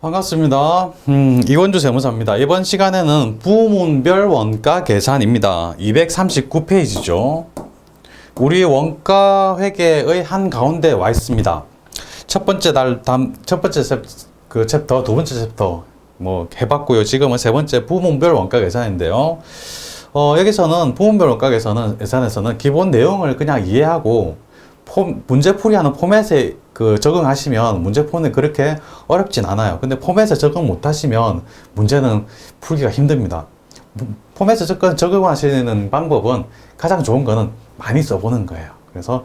반갑습니다. 이건주 세무사입니다. 이번 시간에는 부문별 원가 계산입니다. 239페이지죠. 우리 원가 회계의 한가운데 와 있습니다. 첫 번째 챕터, 두 번째 챕터 해봤고요. 지금은 세 번째 부문별 원가 계산인데요. 여기서는 부문별 원가 계산에서는 기본 내용을 그냥 이해하고 문제풀이하는 포맷에 적응하시면 문제푸는 그렇게 어렵진 않아요. 근데 포맷에 적응 못하시면 문제는 풀기가 힘듭니다. 포맷에 적응하시는 방법은 가장 좋은 거는 많이 써보는 거예요. 그래서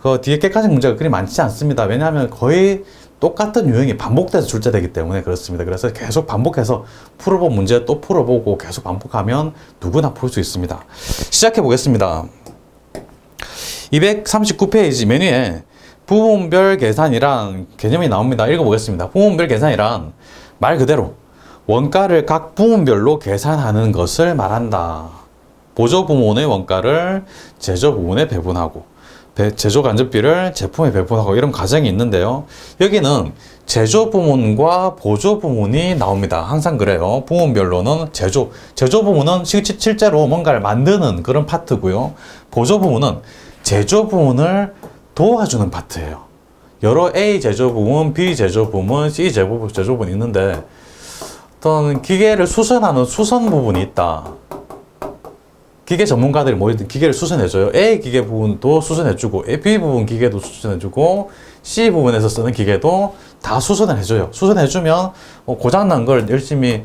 그 뒤에 깨까지 문제가 그리 많지 않습니다. 왜냐하면 거의 똑같은 유형이 반복돼서 출제되기 때문에 그렇습니다. 그래서 계속 반복해서 풀어본 문제 또 풀어보고 계속 반복하면 누구나 풀 수 있습니다. 시작해 보겠습니다. 239페이지 메뉴에 부문별 계산이란 개념이 나옵니다. 읽어보겠습니다. 부문별 계산이란 말 그대로 원가를 각 부문별로 계산하는 것을 말한다. 보조 부문의 원가를 제조 부문에 배분하고 제조 간접비를 제품에 배분하고 이런 과정이 있는데요. 여기는 제조 부문과 보조 부문이 나옵니다. 항상 그래요. 부문별로는 제조 부문은 실제로 뭔가를 만드는 그런 파트고요. 보조 부문은 제조 부문을 도와주는 파트예요. 여러 A 제조 부문, B 제조 부문, C 제조 부분이 있는데 어떤 기계를 수선하는 수선 부분이 있다. 기계 전문가들이 모이든 기계를 수선해줘요. A 기계 부분도 수선해주고 B 부분 기계도 수선해주고 C 부분에서 쓰는 기계도 다 수선을 해줘요. 수선해주면 고장난 걸 열심히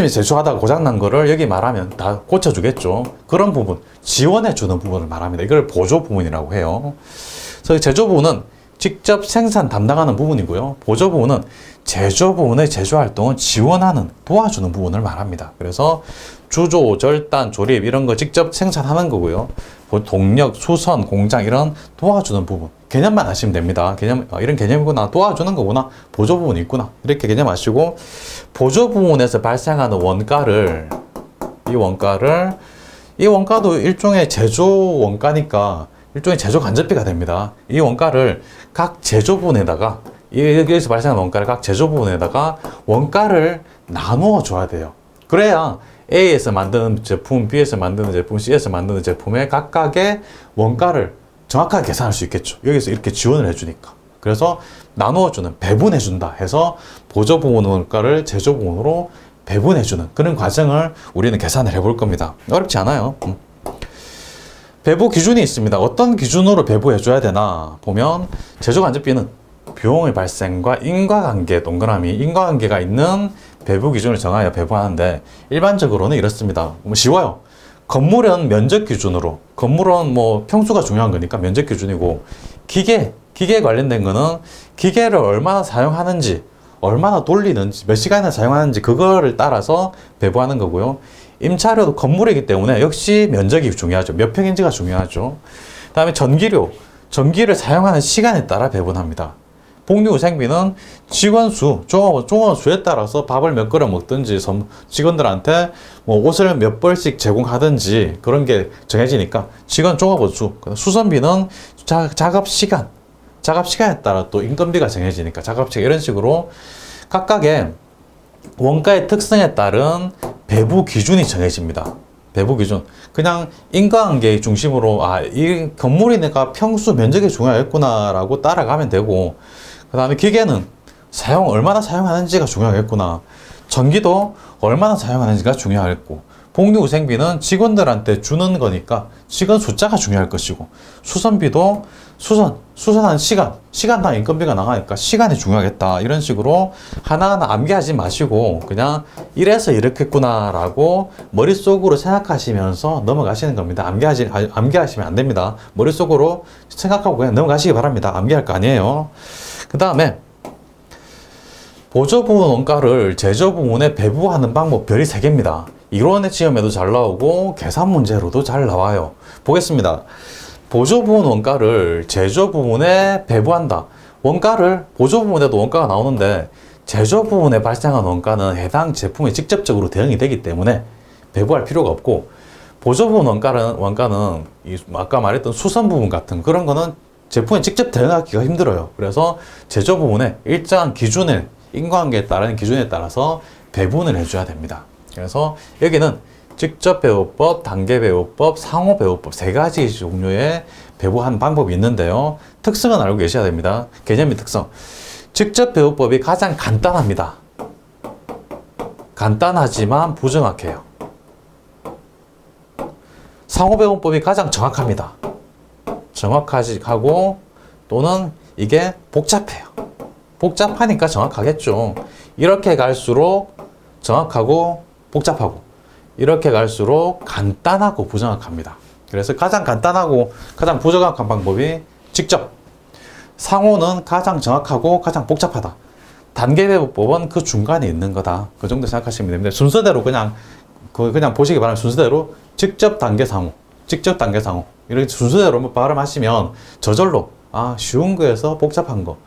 제조하다가 고장난 거를 여기 말하면 다 고쳐주겠죠. 그런 부분, 지원해주는 부분을 말합니다. 이걸 보조 부문이라고 해요. 그래서 제조 부문은 직접 생산 담당하는 부분이고요. 보조 부문은 제조 부문의 제조 활동을 지원하는, 도와주는 부분을 말합니다. 그래서 주조, 절단, 조립 이런 거 직접 생산하는 거고요. 동력, 수선, 공장 이런 도와주는 부분. 개념만 아시면 됩니다. 이런 개념이구나, 도와주는 거구나, 보조 부분이 있구나, 이렇게 개념하시고, 보조 부문에서 발생하는 원가를, 이 원가도 일종의 제조 원가니까 일종의 제조 간접비가 됩니다. 이 원가를 각 제조 부분에다가, 여기에서 발생하는 원가를 각 제조 부분에다가 원가를 나누어 줘야 돼요. 그래야 A에서 만드는 제품, B에서 만드는 제품, C에서 만드는 제품의 각각의 원가를 정확하게 계산할 수 있겠죠. 여기서 이렇게 지원을 해주니까. 그래서 나누어주는, 배분해준다 해서 보조 부문 원가를 제조 부문으로 배분해주는 그런 과정을 우리는 계산을 해볼 겁니다. 어렵지 않아요. 배부 기준이 있습니다. 어떤 기준으로 배부해줘야 되나 보면 제조 간접비는 비용의 발생과 인과관계, 동그라미 인과관계가 있는 배부 기준을 정하여 배부하는데 일반적으로는 이렇습니다. 쉬워요. 건물은 면적 기준으로, 건물은 평수가 중요한 거니까 면적 기준이고, 기계 관련된 거는 기계를 얼마나 사용하는지, 얼마나 돌리는지, 몇 시간이나 사용하는지 그거를 따라서 배부하는 거고요. 임차료도 건물이기 때문에 역시 면적이 중요하죠. 몇 평인지가 중요하죠. 그 다음에 전기를 사용하는 시간에 따라 배분합니다. 복리후생비는 직원 수, 종원 수에 따라서 밥을 몇 그릇 먹든지 직원들한테 옷을 몇 벌씩 제공하든지 그런 게 정해지니까 직원 종합원 수. 수선비는 작업 시간에 따라 또 인건비가 정해지니까 작업시간, 이런 식으로 각각의 원가의 특성에 따른 배부 기준이 정해집니다. 배부 기준. 그냥 인과관계 중심으로 이 건물이니까 평수 면적이 중요하겠구나라고 따라가면 되고, 그 다음에 기계는 얼마나 사용하는지가 중요하겠구나. 전기도 얼마나 사용하는지가 중요하겠고, 복리후생비는 직원들한테 주는 거니까 직원 숫자가 중요할 것이고, 수선비도 수선한 시간당 인건비가 나가니까 시간이 중요하겠다. 이런 식으로 하나하나 암기하지 마시고 그냥 이래서 이렇겠구나 라고 머릿속으로 생각하시면서 넘어가시는 겁니다. 암기하시면 안 됩니다. 머릿속으로 생각하고 그냥 넘어가시기 바랍니다. 암기할 거 아니에요. 그 다음에 보조 부문 원가를 제조 부문에 배부하는 방법 별이 3개입니다. 이론의 시험에도 잘 나오고 계산 문제로도 잘 나와요. 보겠습니다. 보조 부문 원가를 제조 부문에 배부한다. 보조 부문에도 원가가 나오는데 제조 부문에 발생한 원가는 해당 제품에 직접적으로 대응이 되기 때문에 배부할 필요가 없고, 보조 부문 원가는 아까 말했던 수선 부분 같은 그런 거는 제품에 직접 대응하기가 힘들어요. 그래서 제조 부문에 일정한 기준을 인과관계에 따른 기준에 따라서 배분을 해줘야 됩니다. 그래서 여기는 직접 배우법, 단계 배우법, 상호 배우법 세 가지 종류의 배부한 방법이 있는데요. 특성은 알고 계셔야 됩니다. 개념의 특성. 직접 배우법이 가장 간단합니다. 간단하지만 부정확해요. 상호 배우법이 가장 정확합니다. 정확하고 또는 이게 복잡해요. 복잡하니까 정확하겠죠. 이렇게 갈수록 정확하고 복잡하고 이렇게 갈수록 간단하고 부정확합니다. 그래서 가장 간단하고 가장 부정확한 방법이 직접. 상호는 가장 정확하고 가장 복잡하다. 단계 배우법은 그 중간에 있는 거다. 그 정도 생각하시면 됩니다. 순서대로 그냥 보시기 바랍니다. 순서대로 직접 단계 상호, 직접 단계 상호 이렇게 순서대로 발음하시면 저절로 쉬운 거에서 복잡한 거,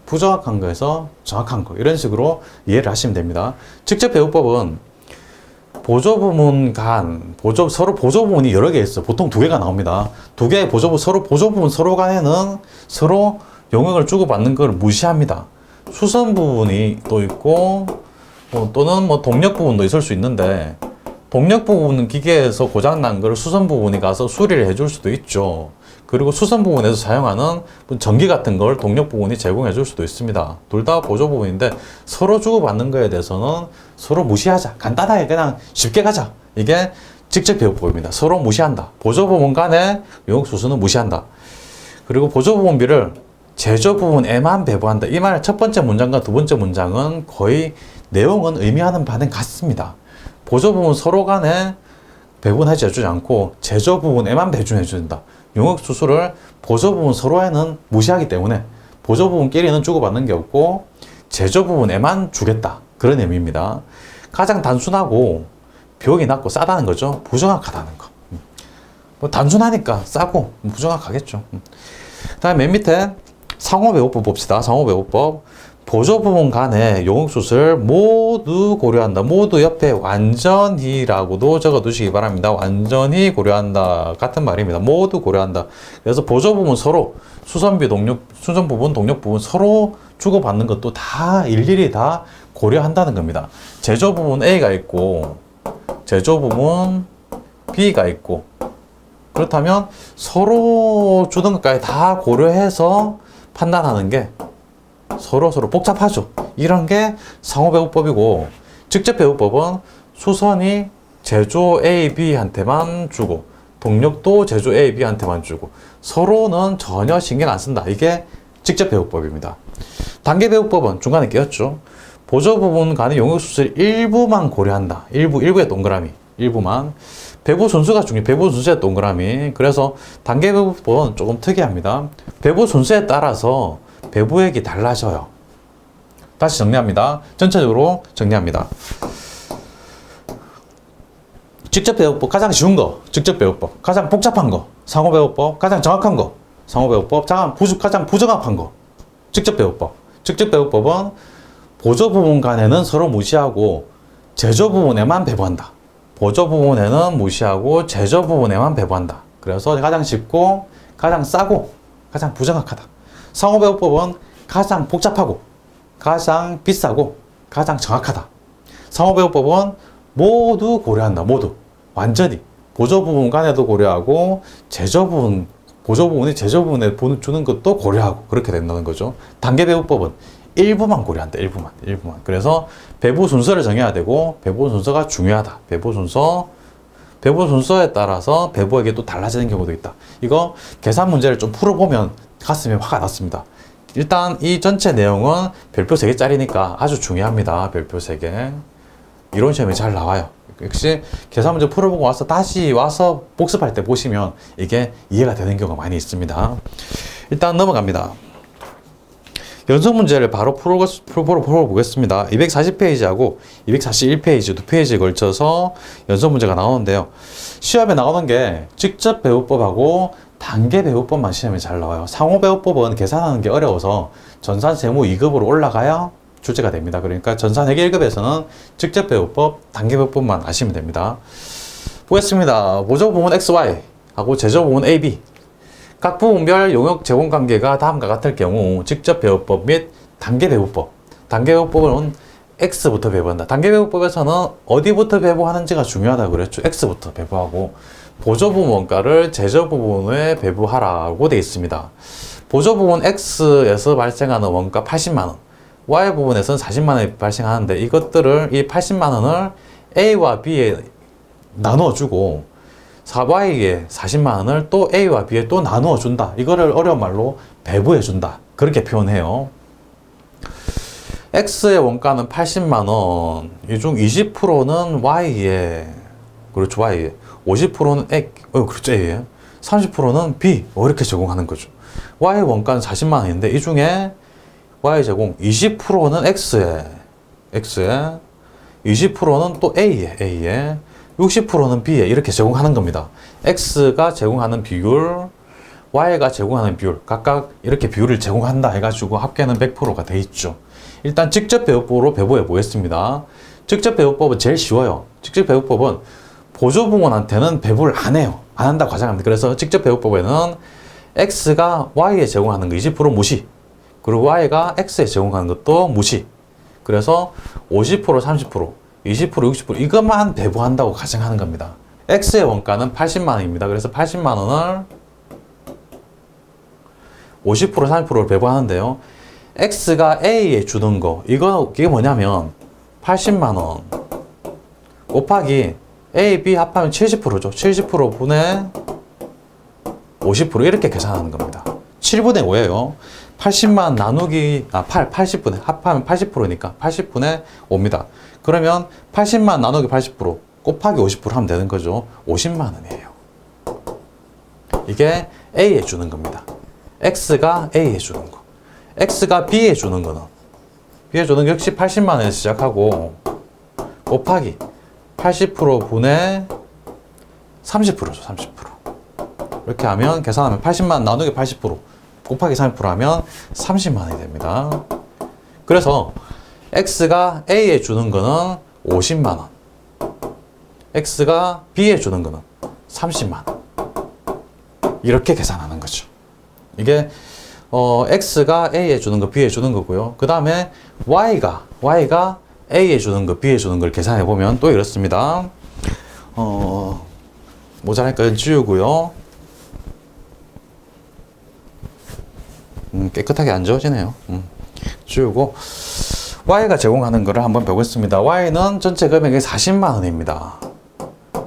부정확한 거에서 정확한 거 이런 식으로 이해를 하시면 됩니다. 직접 배우법은 보조부문 간, 서로 보조부문이 여러 개 있어. 보통 두 개가 나옵니다. 두 개의 보조부문 서로 간에는 서로 영역을 주고받는 걸 무시합니다. 수선 부분이 또 있고, 또는 동력 부분도 있을 수 있는데, 동력 부분은 기계에서 고장난 걸 수선 부분이 가서 수리를 해줄 수도 있죠. 그리고 수선 부분에서 사용하는 전기 같은 걸 동력 부분이 제공해 줄 수도 있습니다. 둘 다 보조 부분인데 서로 주고받는 거에 대해서는 서로 무시하자. 간단하게 그냥 쉽게 가자. 이게 직접 배우법입니다. 서로 무시한다. 보조 부분 간의 용역 수수는 무시한다. 그리고 보조 부분비를 제조 부분에만 배부한다. 이 말 첫 번째 문장과 두 번째 문장은 거의 내용은 의미하는 바는 같습니다. 보조 부분 서로 간에 배분하지 해주지 않고 제조 부분에만 배분해 준다. 용역 수수를 보조 부분 서로에는 무시하기 때문에 보조 부분끼리는 주고받는 게 없고 제조 부분에만 주겠다. 그런 의미입니다. 가장 단순하고 비용이 낮고 싸다는 거죠. 부정확하다는 거. 단순하니까 싸고 부정확하겠죠. 다음 맨 밑에 상호배우법 봅시다. 상호배우법. 보조 부분 간의 용역수술 모두 고려한다. 모두 옆에 완전히라고도 적어 두시기 바랍니다. 완전히 고려한다. 같은 말입니다. 모두 고려한다. 그래서 보조 부분 서로 수선 부분, 동력 부분 서로 주고받는 것도 다 일일이 다 고려한다는 겁니다. 제조 부분 A가 있고 제조 부분 B가 있고 그렇다면 서로 주는 것까지 다 고려해서 판단하는 게 서로 복잡하죠. 이런 게 상호배우법이고 직접 배우법은 수선이 제조 A, B한테만 주고 동력도 제조 A, B한테만 주고 서로는 전혀 신경 안 쓴다. 이게 직접 배우법입니다. 단계 배우법은 중간에 끼었죠. 보조 부분 간의 용역수술 일부만 고려한다. 일부의 동그라미. 일부만. 배부 순수가 중요해요. 배부 순수의 동그라미. 그래서 단계 배부법은 조금 특이합니다. 배부 순수에 따라서 배부액이 달라져요. 다시 정리합니다. 전체적으로 정리합니다. 직접 배우법 가장 쉬운 거 직접 배우법, 가장 복잡한 거 상호 배우법, 가장 정확한 거 상호 배우법, 가장 부정확한 거 직접 배우법. 직접 배우법은 보조 부분 간에는 서로 무시하고 제조 부분에만 배부한다. 보조 부분에는 무시하고 제조 부분에만 배부한다. 그래서 가장 쉽고 가장 싸고 가장 부정확하다. 상호배우법은 가장 복잡하고 가장 비싸고 가장 정확하다. 상호배우법은 모두 고려한다. 모두 완전히 보조 부분 간에도 고려하고 보조 부분이 제조 부분에 주는 것도 고려하고 그렇게 된다는 거죠. 단계 배우법은 일부만 고려한다. 일부만. 그래서 배부 순서를 정해야 되고 배부 순서가 중요하다. 배부 순서에 따라서 배부액이 또 달라지는 경우도 있다. 이거 계산 문제를 좀 풀어보면 가슴에 화가 났습니다. 일단 이 전체 내용은 별표 3개짜리니까 아주 중요합니다. 별표 3개. 이론 시험에 잘 나와요. 역시 계산 문제 풀어보고 다시 와서 복습할 때 보시면 이게 이해가 되는 경우가 많이 있습니다. 일단 넘어갑니다. 연속 문제를 바로 풀어보겠습니다. 240페이지하고 241페이지 두 페이지에 걸쳐서 연속 문제가 나오는데요. 시험에 나오는 게 직접 배우법하고 단계 배우법만 시험에 잘 나와요. 상호 배우법은 계산하는 게 어려워서 전산 세무 2급으로 올라가야 출제가 됩니다. 그러니까 전산 회계 1급에서는 직접 배우법, 단계 배우법만 아시면 됩니다. 보겠습니다. 보조 부분 XY 하고 제조 부분 AB. 각 부분별 용역 제공 관계가 다음과 같을 경우 직접 배우법 및 단계 배우법. 단계 배분법은 x부터 배분한다. 단계 배분법에서는 어디부터 배분하는지가 중요하다고 그랬죠. x부터 배분하고 보조 부분 원가를 제조 부분에 배분하라고 되어 있습니다. 보조 부분 x에서 발생하는 원가 80만 원, y 부분에서는 40만 원이 발생하는데 이것들을 이 80만 원을 a와 b에 나누어주고 y에 40만 원을 또 a와 b에 또 나누어준다. 이거를 어려운 말로 배분해준다. 그렇게 표현해요. X의 원가는 80만원, 이 중 20%는 Y에, 그렇죠, Y에, 50%는 그렇죠, A에, 30%는 B, 이렇게 제공하는 거죠. Y 원가는 40만원인데, 이 중에 Y 제공 20%는 X에, 20%는 또 A에, 60%는 B에, 이렇게 제공하는 겁니다. X가 제공하는 비율, Y가 제공하는 비율, 각각 이렇게 비율을 제공한다 해가지고 합계는 100%가 돼 있죠. 일단 직접 배분법으로 배분해 보겠습니다. 직접 배분법은 제일 쉬워요. 직접 배분법은 보조 부문한테는 배분을 안 해요. 안 한다고 가정합니다. 그래서 직접 배분법에는 X가 Y에 제공하는 거 20% 무시, 그리고 Y가 X에 제공하는 것도 무시. 그래서 50%, 30%, 20%, 60% 이것만 배분한다고 가정하는 겁니다. X의 원가는 80만 원입니다. 그래서 80만 원을 50%, 30%를 배분하는데요. X가 A에 주는 거, 이게 뭐냐면 80만원 곱하기 A, B 합하면 70%죠. 70% 분의 50% 이렇게 계산하는 겁니다. 7분의 5예요. 80만 나누기 80분의 합하면 80%니까 80분의 5입니다. 그러면 80만 나누기 80% 곱하기 50% 하면 되는 거죠. 50만 원이에요. 이게 A에 주는 겁니다. X가 A에 주는 거. X가 B에 주는 거는, B에 주는 게 역시 80만 원에서 시작하고 곱하기 80% 분의 30%죠. 30%. 이렇게 하면 계산하면 80만 나누기 80% 곱하기 30% 하면 30만 원이 됩니다. 그래서 X가 A에 주는 거는 50만 원, X가 B에 주는 거는 30만 원. 이렇게 계산하는 거죠. 이게 X가 A에 주는 거, B에 주는 거고요. 그 다음에 Y가 A에 주는 거, B에 주는 걸 계산해 보면 또 이렇습니다. 모자랄까 지우고요. 깨끗하게 안 지워지네요. 지우고 Y가 제공하는 거를 한번 보겠습니다. Y는 전체 금액이 40만 원입니다.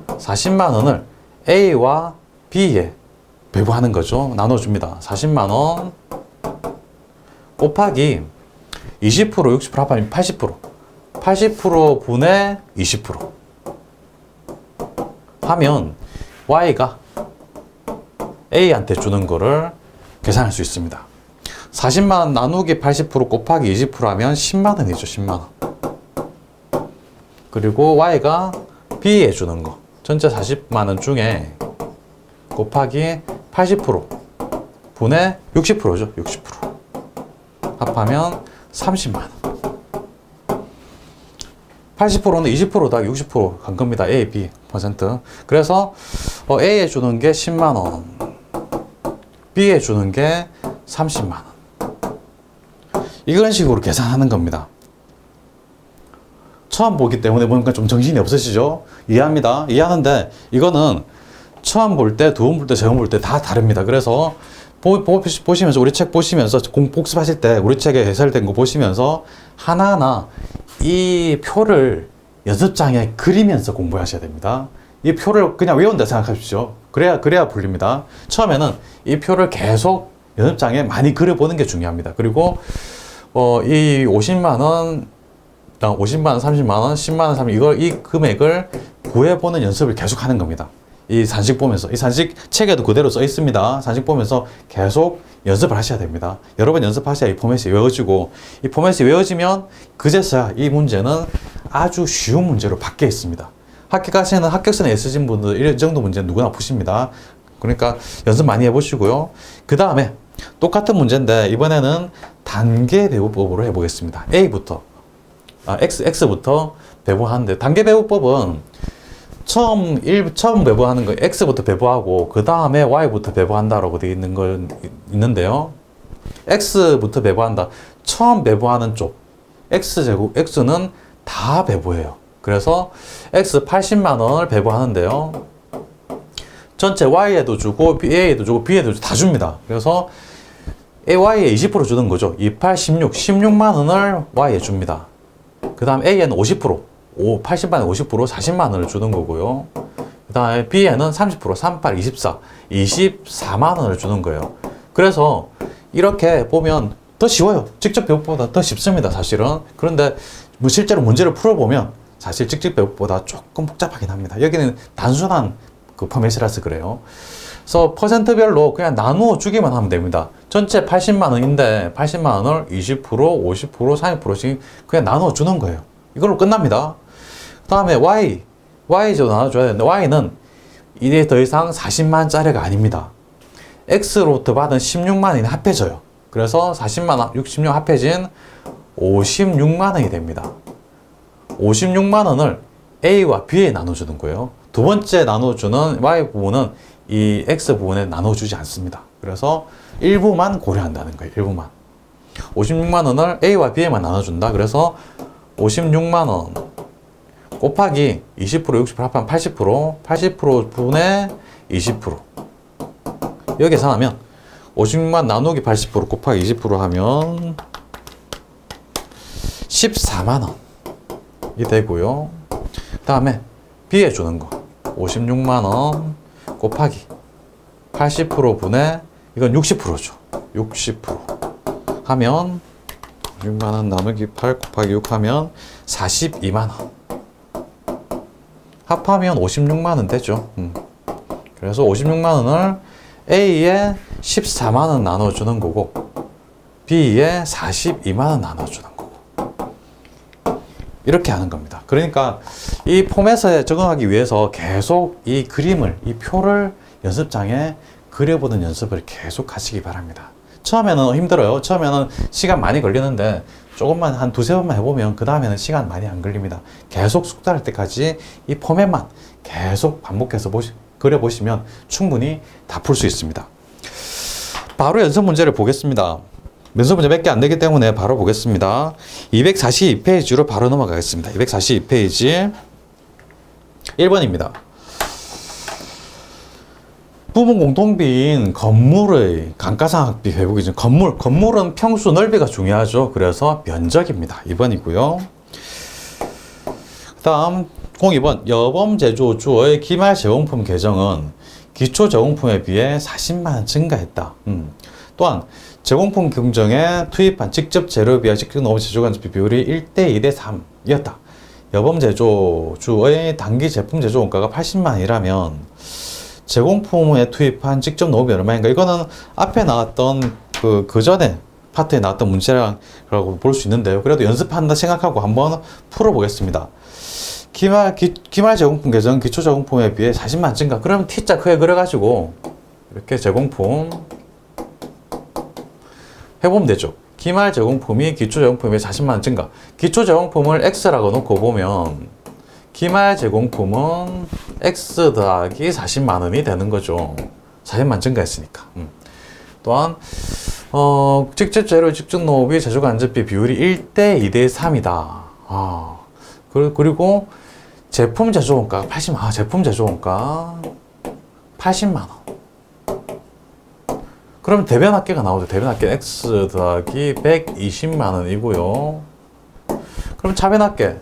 40만 원을 A와 B에 배분하는 거죠. 나눠줍니다. 40만 원 곱하기 20%, 60% 합하면 80%. 80% 분의 20% 하면 Y가 A한테 주는 거를 계산할 수 있습니다. 40만 원 나누기 80% 곱하기 20% 하면 10만 원이죠. 10만 원. 그리고 Y가 B에 주는 거, 전체 40만 원 중에 곱하기 80% 분의 60%죠. 60%. 합하면 30만 원. 80%는 20% 더하기 60% 간 겁니다. A, B 퍼센트. 그래서 A에 주는 게 10만 원, B에 주는 게 30만 원. 이런 식으로 계산하는 겁니다. 처음 보기 때문에 보니까 좀 정신이 없으시죠? 이해합니다. 이해하는데 이거는 처음 볼 때, 두 번 볼 때, 세 번 볼 때 다 다릅니다. 그래서 보시면서, 우리 책 보시면서, 복습하실 때 우리 책에 해설된 거 보시면서 하나하나 이 표를 연습장에 그리면서 공부하셔야 됩니다. 이 표를 그냥 외운다 생각하십시오. 그래야 풀립니다. 처음에는 이 표를 계속 연습장에 많이 그려보는 게 중요합니다. 그리고 이 50만 원, 50만 원, 30만 원, 10만 원, 30만 이 금액을 구해보는 연습을 계속 하는 겁니다. 이 산식 보면서, 이 산식 책에도 그대로 써 있습니다. 산식 보면서 계속 연습을 하셔야 됩니다. 여러 번 연습하셔야 이 포맷이 외워지고, 이 포맷이 외워지면 그제서야 이 문제는 아주 쉬운 문제로 바뀌어 있습니다. 합격하시는 합격선에 있으신 분들 이 정도 문제는 누구나 푸십니다. 그러니까 연습 많이 해보시고요. 그 다음에 똑같은 문제인데 이번에는 단계 배분법으로 해보겠습니다. X부터 배분하는데, 단계 배분법은 처음 배분하는 거 X부터 배분하고 그 다음에 Y부터 배분한다라고 되어 있는 걸 있는데요. X부터 배분한다. 처음 배분하는 쪽 x제곱, x는 다 배부해요. 그래서 x 80만 원을 배부하는데요. 전체 y에도 주고 a에도 주고 b에도 다 줍니다. 그래서 y에 20% 주는 거죠. 28, 16, 16만 원을 y에 줍니다. 그 다음 a에는 50%, 80만 원에 50%, 40만 원을 주는 거고요. 그 다음에 b에는 30%, 38, 24, 24만 원을 주는 거예요. 그래서 이렇게 보면 더 쉬워요. 직접 배우기보다 더 쉽습니다, 사실은. 그런데 뭐 실제로 문제를 풀어보면 사실 직접 배우기보다 조금 복잡하긴 합니다. 여기는 단순한 그 포맷이라서 그래요. 그래서 퍼센트별로 그냥 나누어 주기만 하면 됩니다. 전체 80만 원인데 80만 원을 20%, 50%, 30%씩 그냥 나누어 주는 거예요. 이걸로 끝납니다. 그 다음에 Y도 나눠줘야 되는데 Y는 이게 더 이상 40만짜리가 아닙니다. X로부터 받은 16만 원이 합해져요. 그래서 40만 원, 66 합해진 56만 원이 됩니다. 56만 원을 A와 B에 나눠주는 거예요. 두 번째 나눠주는 Y 부분은 이 X 부분에 나눠주지 않습니다. 그래서 일부만 고려한다는 거예요. 일부만. 56만 원을 A와 B에만 나눠준다. 그래서 56만 원 곱하기 20%, 60% 합하면 80%, 80% 분의 20%. 여기 계산하면 56만 나누기 80% 곱하기 20% 하면 14만 원이 되고요. 그 다음에 B에 주는 거 56만 원 곱하기 80% 분의 이건 60%죠. 60% 하면 6만 원 나누기 8 곱하기 6 하면 42만 원. 합하면 56만 원 되죠. 그래서 56만 원을 A에 14만 원 나눠주는 거고 B에 42만 원 나눠주는 거고 이렇게 하는 겁니다. 그러니까 이 포맷에 적응하기 위해서 계속 이 그림을, 이 표를 연습장에 그려보는 연습을 계속 하시기 바랍니다. 처음에는 힘들어요. 처음에는 시간 많이 걸리는데 조금만 한 두세 번만 해보면 그 다음에는 시간 많이 안 걸립니다. 계속 숙달할 때까지 이 포맷만 계속 반복해서 그려보시면 충분히 다 풀 수 있습니다. 바로 연습 문제를 보겠습니다. 연습 문제 몇 개 안 되기 때문에 바로 보겠습니다. 242페이지로 바로 넘어가겠습니다. 242페이지 1번입니다. 부분 공통비인 건물의 감가상각비 회복이 중 건물은 평수 넓이가 중요하죠. 그래서 면적입니다. 2번이고요. 그 다음 02번 여범 제조주의 기말 제공품 계정은 기초 제공품에 비해 40만원 증가했다. 또한 제공품 경정에 투입한 직접 재료비와 직접 노무 제조간접비 비율이 1대 2대 3이었다. 여범 제조주의 단기 제품 제조 원가가 80만원이라면 제공품에 투입한 직접 노무비 얼마인가? 이거는 앞에 나왔던 그 전에 파트에 나왔던 문제라고 볼 수 있는데요. 그래도 연습한다 생각하고 한번 풀어보겠습니다. 기말 제공품 계정 기초 제공품에 비해 40만 증가. 그러면 T자 크게 그려가지고 이렇게 제공품 해보면 되죠. 기말 제공품이 기초 제공품에 비해 40만 증가. 기초 제공품을 X라고 놓고 보면 기말 제공품은 X 더하기 40만 원이 되는 거죠. 40만 증가했으니까. 또한 직접 재료 직접 노무비 제조 간접비 비율이 1대 2대 3이다. 그리고 제품 제조 원가 80만 제품 제조 원가 80만 원. 그럼 대변 합계가 나오죠. 대변 합계 X 더하기 120만 원이고요. 그럼 차변 합계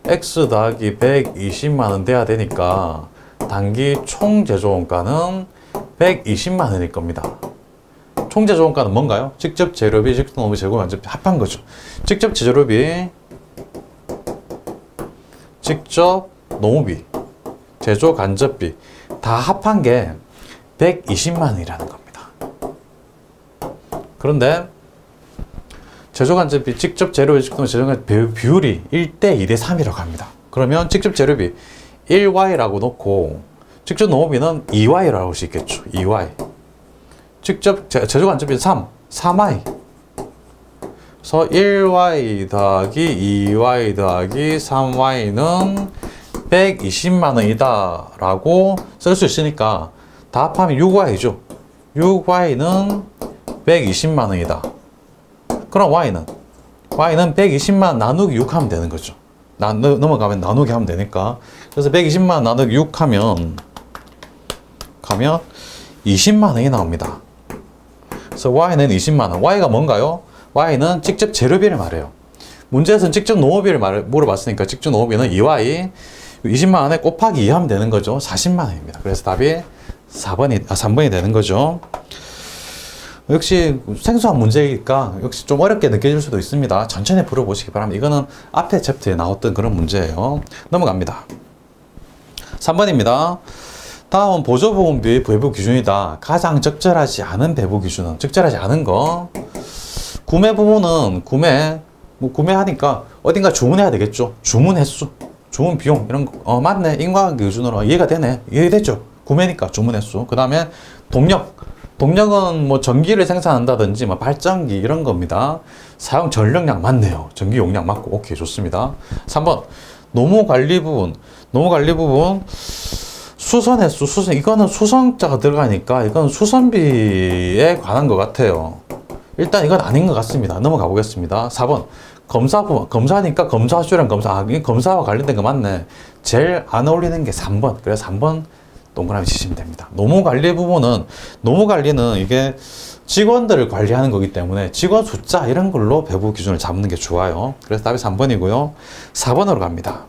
X 더하기 120만 원 돼야 되니까 단기 총 제조 원가는 120만 원일 겁니다. 총 제조 원가는 뭔가요? 직접 재료비, 직접 노무비, 재고 간접비 합한 거죠. 직접 재료비, 직접 노무비, 제조 간접비 다 합한 게 120만 원이라는 겁니다. 그런데 제조 간접비, 직접 재료비, 직접 노무비, 제조 간접비 비율이 1대 2대 3이라고 합니다. 그러면 직접 재료비 1Y라고 놓고 직접 노무비는 2Y라고 할 수 있겠죠. 2Y. 직접 제조 간접비 3Y. 그래서 1Y 더하기 2Y 더하기 3Y는 120만 원이다 라고 쓸 수 있으니까 다 합하면 6Y죠. 6Y는 120만 원이다. 그럼 Y는 Y는 120만 나누기 6 하면 되는 거죠. 넘어가면 나누기 하면 되니까. 그래서 120만 나누기 6 하면 20만 원이 나옵니다. 그래서 Y는 20만 원. Y가 뭔가요? Y는 직접 재료비를 말해요. 문제에서는 직접 농업비를 물어봤으니까 직접 농업비는 2Y 20만 원에 곱하기 2 하면 되는 거죠. 40만 원입니다. 그래서 답이 3번이 되는 거죠. 역시 생소한 문제이니까 역시 좀 어렵게 느껴질 수도 있습니다. 천천히 풀어보시기 바랍니다. 이거는 앞에 챕터에 나왔던 그런 문제예요. 넘어갑니다. 3번입니다. 다음은 보조보험비 배부 기준이다. 가장 적절하지 않은 배부 기준은 적절하지 않은 거. 구매 부분은 구매하니까 어딘가 주문해야 되겠죠. 주문 횟수, 주문 비용 이런 거 맞네. 인과관계 기준으로 이해가 되네. 이해됐죠. 구매니까 주문 횟수. 그 다음에 동력은 뭐 전기를 생산한다든지 뭐 발전기 이런 겁니다. 사용 전력량 맞네요. 전기 용량 맞고 오케이 좋습니다. 3번 노무 관리 부분 수선 횟수 이거는 수선자가 들어가니까 이건 수선비에 관한 것 같아요. 일단 이건 아닌 것 같습니다. 넘어가 보겠습니다. 4번 검사 부분 검사니까 검사 수량 검사 검사와 관련된 거 맞네. 제일 안 어울리는 게 3번. 그래서 3번 동그라미 치시면 됩니다. 노무관리 부분은 노무관리는 이게 직원들을 관리하는 거기 때문에 직원 숫자 이런 걸로 배부 기준을 잡는 게 좋아요. 그래서 답이 3번이고요. 4번으로 갑니다.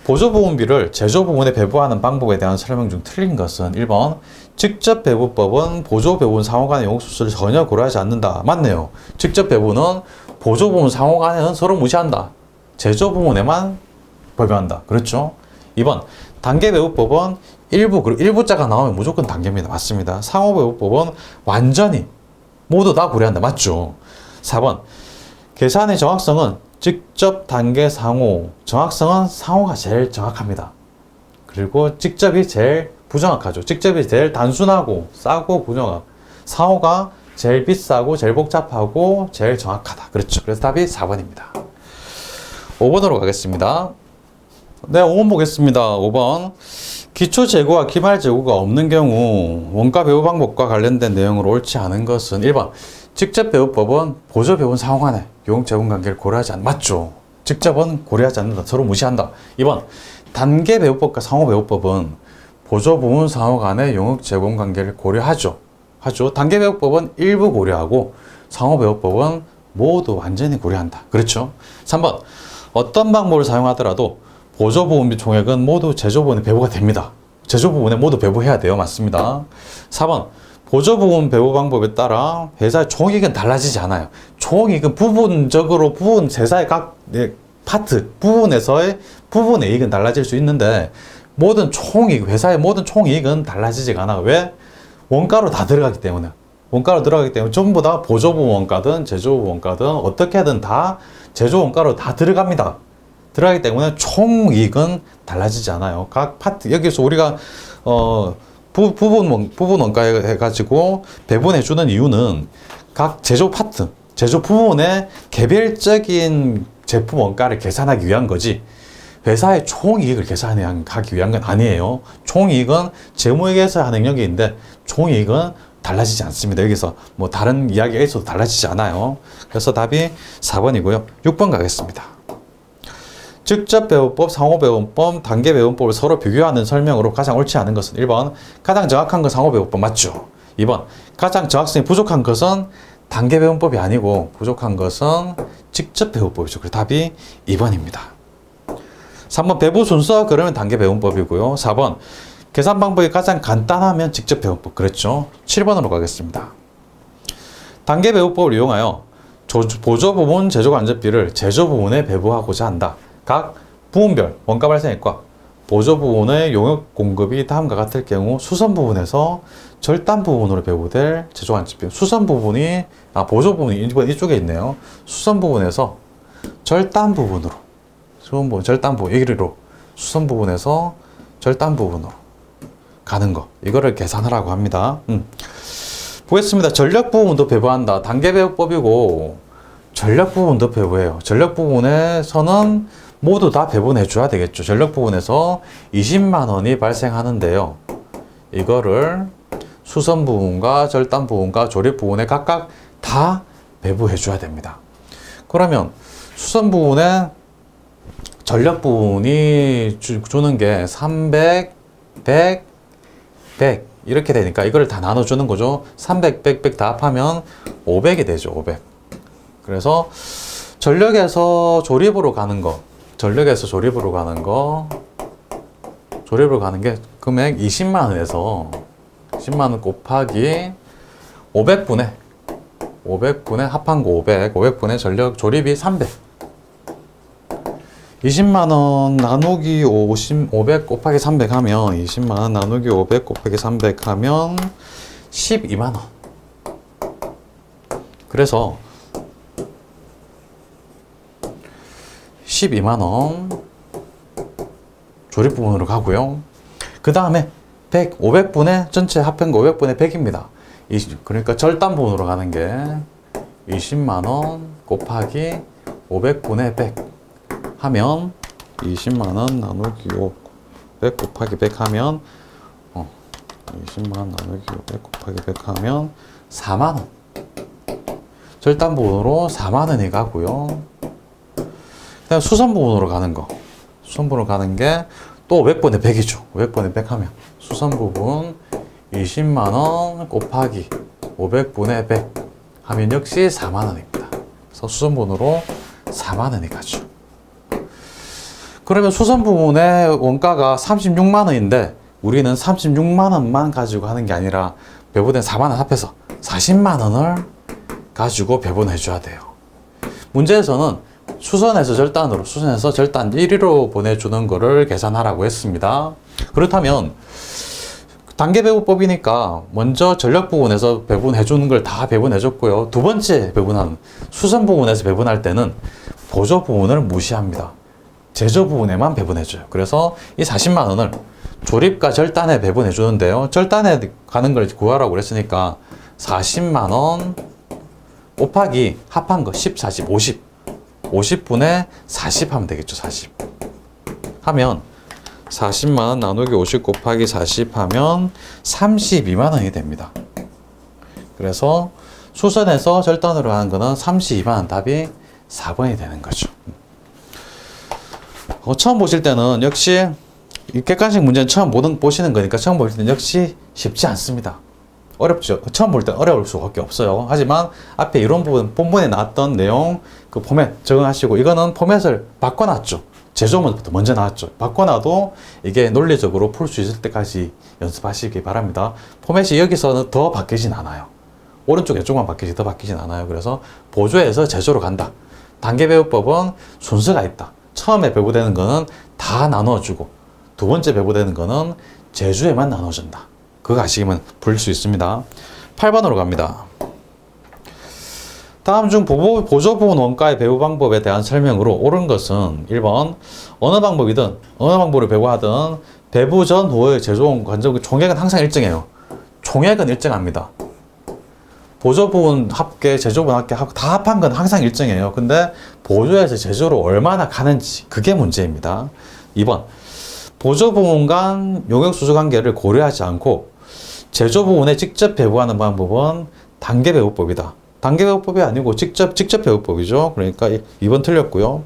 보조보험비를 제조부문에 배부하는 방법에 대한 설명 중 틀린 것은 1번 직접 배부법은 보조배분 상호간의 용수수를 전혀 고려하지 않는다. 맞네요. 직접 배부는 보조부문 상호간에는 서로 무시한다. 제조부문에만 배부한다. 그렇죠? 2번 단계배부법은 일부자가 나오면 무조건 단계입니다. 맞습니다. 상호배부법은 완전히 모두 다 고려한다. 맞죠? 4번 계산의 정확성은 직접 단계 상호 정확성은 상호가 제일 정확합니다. 그리고 직접이 제일 부정확하죠. 직접이 제일 단순하고 싸고 부정확. 상호가 제일 비싸고 제일 복잡하고 제일 정확하다. 그렇죠. 그래서 답이 4번입니다. 5번으로 가겠습니다. 네, 5번 보겠습니다. 5번. 기초 재고와 기말 재고가 없는 경우 원가 배부 방법과 관련된 내용으로 옳지 않은 것은 1번. 직접 배부법은 보조 배분 상호 간의 용역 제공 관계를 고려하지 않는다. 맞죠? 직접은 고려하지 않는다. 서로 무시한다. 2번. 단계 배부법과 상호 배부법은 보조 부문 상호 간의 용역 제공 관계를 고려하죠. 단계 배부법은 일부 고려하고 상호 배부법은 모두 완전히 고려한다. 그렇죠? 3번. 어떤 방법을 사용하더라도 보조보험비 총액은 모두 제조부문에 배부가 됩니다. 제조부문에 모두 배부해야 돼요. 맞습니다. 4번 보조보험 배부 방법에 따라 회사의 총액은 달라지지 않아요. 총액은 부분적으로 회사의 각 파트 부분에서의 부분의 이익은 달라질 수 있는데 모든 총이익, 회사의 모든 총이익은 달라지지가 않아요. 왜? 원가로 다 들어가기 때문에. 원가로 들어가기 때문에 전부 다 보조보험 원가든 제조보험 원가든 어떻게든 다 제조 원가로 다 들어갑니다. 들어가기 때문에 총이익은 달라지지 않아요. 각 파트, 여기서 우리가, 부분 원가 해가지고 배분해주는 이유는 각 제조 파트, 제조 부분의 개별적인 제품 원가를 계산하기 위한 거지, 회사의 총이익을 계산하기 위한 건 아니에요. 총이익은 재무회계에서 하는 영역인데, 총이익은 달라지지 않습니다. 여기서 뭐 다른 이야기가 있어도 달라지지 않아요. 그래서 답이 4번이고요. 6번 가겠습니다. 직접 배부법, 상호 배분법, 단계 배분법을 서로 비교하는 설명으로 가장 옳지 않은 것은 1번 가장 정확한 건 상호 배분법 맞죠? 2번 가장 정확성이 부족한 것은 단계 배분법이 아니고 부족한 것은 직접 배분법이죠. 그래서 답이 2번입니다. 3번 배부 순서 그러면 단계 배분법이고요. 4번 계산 방법이 가장 간단하면 직접 배분법. 그렇죠? 7번으로 가겠습니다. 단계 배분법을 이용하여 보조 부문 제조 간접비를 제조 부문에 배부하고자 한다. 각 부문별 원가 발생액과 보조 부분의 용역 공급이 다음과 같을 경우 수선 부분에서 절단 부분으로 배부될 제조 간접비. 수선 부분이 보조 부분이 이쪽에 있네요. 수선 부분에서 절단 부분으로 절단 부분 여기로 수선 부분에서 절단 부분으로 가는 거, 이거를 계산하라고 합니다. 보겠습니다. 전력 부분도 배부한다. 단계 배부법이고 전력 부분도 배부해요. 전력 부분에서는 모두 다 배분해 줘야 되겠죠. 전력 부분에서 20만 원이 발생하는데요. 이거를 수선 부분과 절단 부분과 조립 부분에 각각 다 배부해 줘야 됩니다. 그러면 수선 부분에 전력 부분이 주는 게 300, 100, 100 이렇게 되니까 이걸 다 나눠주는 거죠. 300, 100, 100 다 합하면 500이 되죠. 500. 그래서 전력에서 조립으로 가는 거, 조립으로 가는 게 금액 20만 원에서 10만 원 곱하기 500분의 합한 거 500분의 전력 조립이 300. 20만 원 나누기 500 곱하기 300 하면 20만 원 나누기 500 곱하기 300 하면 12만 원. 그래서 12만 원 조립 부분으로 가고요. 그 다음에 100, 500분의 전체 합한 거 500분의 100입니다. 그러니까 절단 부분으로 가는 게 20만 원 곱하기 500분의 100 하면 20만 원 나누기 500 곱하기 100 하면 20만 원 나누기 500 곱하기 100 하면 4만 원. 절단 부분으로 4만 원이 가고요. 그다음 수선 부분으로 가는 거. 수선 부분으로 가는 게 또 500분의 100이죠. 500분의 100 하면 수선 부분 20만 원 곱하기 500분의 100 하면 역시 4만 원입니다. 그래서 수선 부분으로 4만 원이 가죠. 그러면 수선 부분의 원가가 36만 원인데 우리는 36만 원만 가지고 하는 게 아니라 배부된 4만 원 합해서 40만 원을 가지고 배분해 줘야 돼요. 문제에서는 수선에서 절단 1위로 보내주는 거를 계산하라고 했습니다. 그렇다면 단계 배부법이니까 먼저 전력 부분에서 배분해 주는 걸 다 배분해 줬고요. 두 번째 배분한 수선 부분에서 배분할 때는 보조 부분을 무시합니다. 제조 부분에만 배분해 줘요. 그래서 이 40만 원을 조립과 절단에 배분해 주는데요. 절단에 가는 걸 구하라고 그랬으니까 40만 원 곱하기 합한 거 10, 40, 50분의 40 하면 되겠죠. 40 하면 40만 원 나누기 50 곱하기 40 하면 32만 원이 됩니다. 그래서 수선에서 절단으로 하는 거는 32만 원, 답이 4번이 되는 거죠. 처음 보실 때는 역시 이 객관식 문제는 처음 보시는 거니까 처음 보실 때는 역시 쉽지 않습니다. 어렵죠. 처음 볼 때 어려울 수밖에 없어요. 하지만 앞에 이론 부분, 본문에 나왔던 내용, 그 포맷 적응하시고, 이거는 포맷을 바꿔놨죠. 제조문부터 먼저 나왔죠. 바꿔놔도 이게 논리적으로 풀 수 있을 때까지 연습하시기 바랍니다. 포맷이 여기서는 더 바뀌진 않아요. 오른쪽 왼쪽만 바뀌지 더 바뀌진 않아요. 그래서 보조에서 제조로 간다. 단계 배부법은 순서가 있다. 처음에 배부되는 거는 다 나눠주고, 두 번째 배부되는 거는 제조에만 나눠준다. 그거 아시면 풀릴 수 있습니다. 8번으로 갑니다. 다음 중 보조 부분 원가의 배부 방법에 대한 설명으로 옳은 것은 1번 어느 방법이든 어느 방법으로 배부하든 배부 전 후의 제조 관적 총액은 항상 일정해요. 총액은 일정합니다. 보조 부분 합계, 제조 부분 합계 다 합한 건 항상 일정해요. 근데 보조에서 제조로 얼마나 가는지 그게 문제입니다. 2번 보조 부분 간 용역 수주 관계를 고려하지 않고 제조 부분에 직접 배부하는 방법은 단계 배부법이다. 단계 배부법이 아니고 직접 배부법이죠. 그러니까 2번 틀렸고요.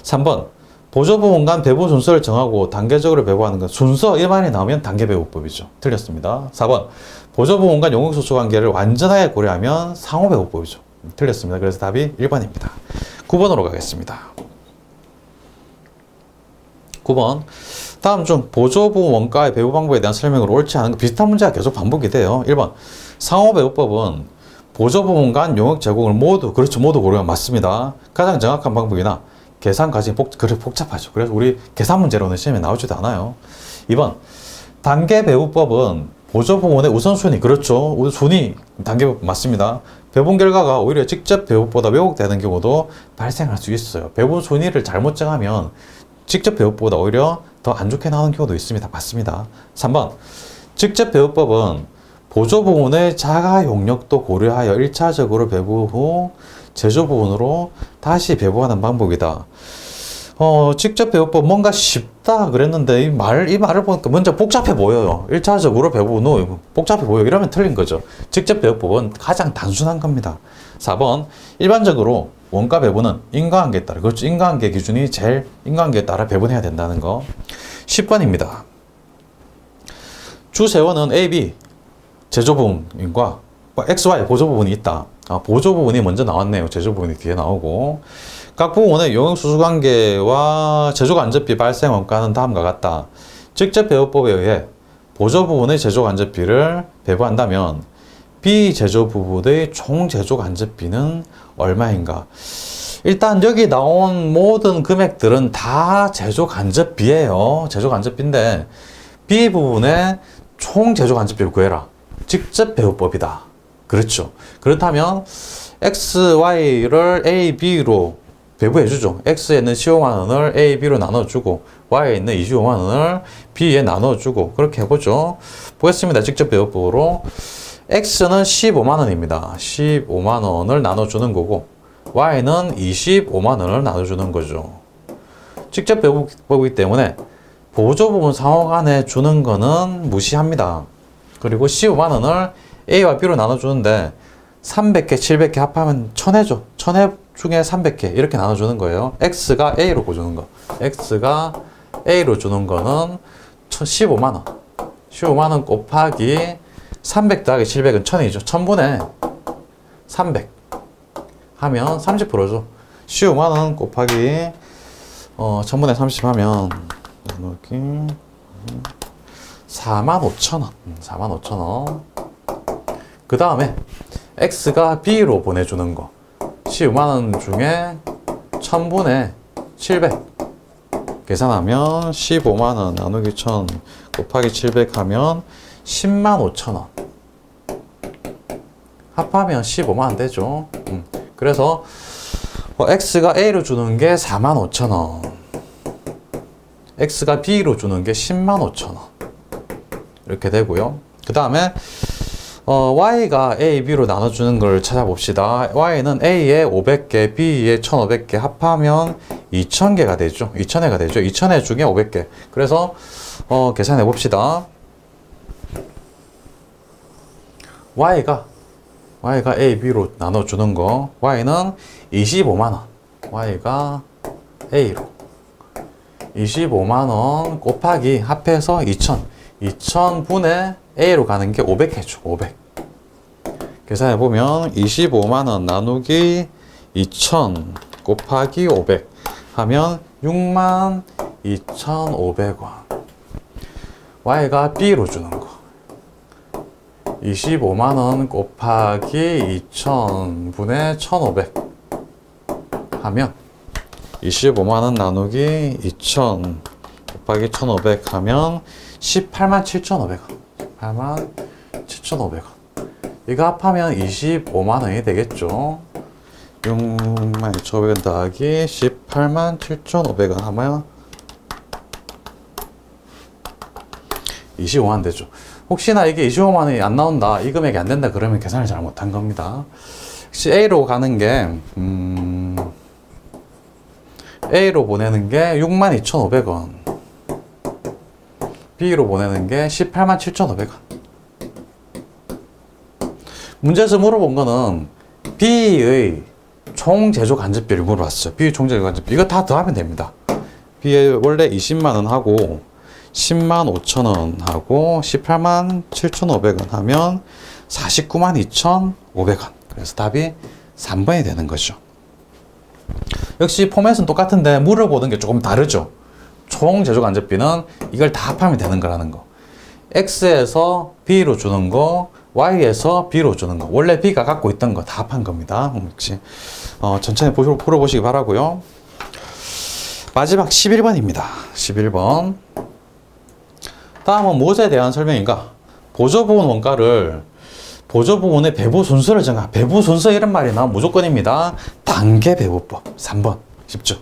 3번 보조 부분 간 배부 순서를 정하고 단계적으로 배부하는 건 순서 일반이 나오면 단계 배부법이죠. 틀렸습니다. 4번 보조 부분 간 용역 수주 관계를 완전하게 고려하면 상호 배부법이죠. 틀렸습니다. 그래서 답이 1번입니다. 9번으로 가겠습니다. 9번 다음 중 보조 부분 원가의 배부 방법에 대한 설명으로 옳지 않은 비슷한 문제가 계속 반복이 돼요. 1번 상호 배부법은 보조 부분 간 용역 제공을 모두 고려하면 맞습니다. 가장 정확한 방법이나 계산 과정이 복잡하죠. 그래서 우리 계산 문제로는 시험에 나오지도 않아요. 2번 단계 배부법은 보조 부분의 우선순위, 그렇죠. 순위 단계 배부 맞습니다. 배분 결과가 오히려 직접 배부보다 왜곡되는 경우도 발생할 수 있어요. 배분 순위를 잘못 정하면 직접 배부보다 오히려 더 안 좋게 나오는 경우도 있습니다. 맞습니다. 3번 직접 배부법은 보조 부분의 자가 용역도 고려하여 1차적으로 배부 후 제조 부분으로 다시 배부하는 방법이다. 직접 배부법 뭔가 쉽다 그랬는데 이 말을 보니까 먼저 복잡해 보여요. 1차적으로 배부 후 복잡해 보여. 이러면 틀린 거죠. 직접 배부법은 가장 단순한 겁니다. 4번 일반적으로 원가 배분은 인과관계에 따라, 그렇죠. 인과관계 기준이 제일 인과관계에 따라 배분해야 된다는 거. 10번입니다. 주세원은 A, B 제조 부분과 X, Y 보조 부분이 있다. 보조 부분이 먼저 나왔네요. 제조 부분이 뒤에 나오고, 각 부분의 용역수수관계와 제조간접비 발생 원가는 다음과 같다. 직접 배분법에 의해 보조 부분의 제조간접비를 배분한다면 비제조 부분의 총 제조간접비는 얼마인가? 일단 여기 나온 모든 금액들은 다 제조간접비예요. 제조간접비인데 B 부분의 총 제조간접비를 구해라. 직접 배분법이다. 그렇죠. 그렇다면 X, Y를 A, B로 배분해주죠. X에 있는 15만 원을 A, B로 나눠주고 Y에 있는 25만 원을 B에 나눠주고 그렇게 해보죠. 보겠습니다. 직접 배분법으로 X는 15만 원입니다. 15만 원을 나눠주는 거고 Y는 25만 원을 나눠주는 거죠. 직접 배분법이기 때문에 보조 부분 상호간에 주는 거는 무시합니다. 그리고 15만 원을 A와 B로 나눠주는데 300개, 700개 합하면 1000회죠. 1000회 중에 300개 이렇게 나눠주는 거예요. X가 A로 주는 거. X가 A로 주는 거는 15만 원. 15만 원 곱하기 300 더하기 700은 1000이죠. 1000분의 300 하면 30%죠. 15만 원 곱하기 1000분의 30 하면 나누기 45,000원. 45,000원. 그 다음에 X가 B로 보내주는 거 15만원 중에 1000분의 700 계산하면 15만원 나누기 1000 곱하기 700 하면 105,000원 합하면 15만원 되죠. 그래서 X가 A로 주는 게 45,000원, X가 B로 주는 게 105,000원 이렇게 되고요. 그 다음에 Y가 A, B로 나눠주는 걸 찾아봅시다. Y는 A에 500개, B에 1500개 합하면 2000개가 되죠. 2000회가 되죠. 2000회 중에 500개. 그래서 계산해 봅시다. Y가 A, B로 나눠주는 거 Y는 25만원. Y가 A로 25만원 곱하기 합해서 2000분의 A로 가는 게 500회죠. 500. 계산해보면 25만원 나누기 2000 곱하기 500 하면 62,500원. Y가 B로 주는 거 25만원 곱하기 2000분의 1500 하면 25만원 나누기 2000 곱하기 1500 하면 187,500원. 87,500원. 이거 합하면 25만원이 되겠죠. 62,500원 더하기 187,500원 하면 25만원 되죠. 혹시나 이게 25만원이 안 나온다, 이 금액이 안 된다 그러면 계산을 잘못한 겁니다. 혹시 A로 가는 게 A로 보내는 게 62,500원, B로 보내는 게 187,500원. 문제에서 물어본 거는 B의 총 제조 간접비를 물어봤어요. B의 총 제조 간접비. 이거 다 더하면 됩니다. B에 원래 20만원 하고 105,000원 하고 187,500원 하면 492,500원. 그래서 답이 3번이 되는 거죠. 역시 포맷은 똑같은데 물어보는 게 조금 다르죠. 총 제조 간접비는 이걸 다 합하면 되는 거라는 거. X에서 B로 주는 거, Y에서 B로 주는 거. 원래 B가 갖고 있던 거 다 합한 겁니다. 혹시 천천히 풀어보시기 바라고요. 마지막 11번입니다. 11번. 다음은 무엇에 대한 설명인가? 보조 부분 원가를 보조 부분의 배부 순서를 정하. 배부 순서 이런 말이 나오면 무조건입니다. 단계 배부법. 3번. 쉽죠?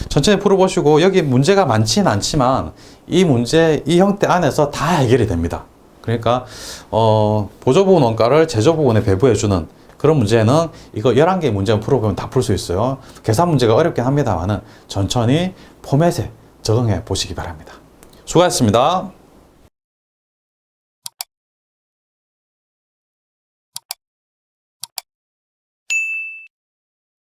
천천히 풀어보시고, 여기 문제가 많지는 않지만 이 문제, 이 형태 안에서 다 해결이 됩니다. 그러니까 보조 부분 원가를 제조 부분에 배부해주는 그런 문제는 이거 11개의 문제만 풀어보면 다 풀 수 있어요. 계산 문제가 어렵긴 합니다만은 천천히 포맷에 적응해 보시기 바랍니다. 수고하셨습니다.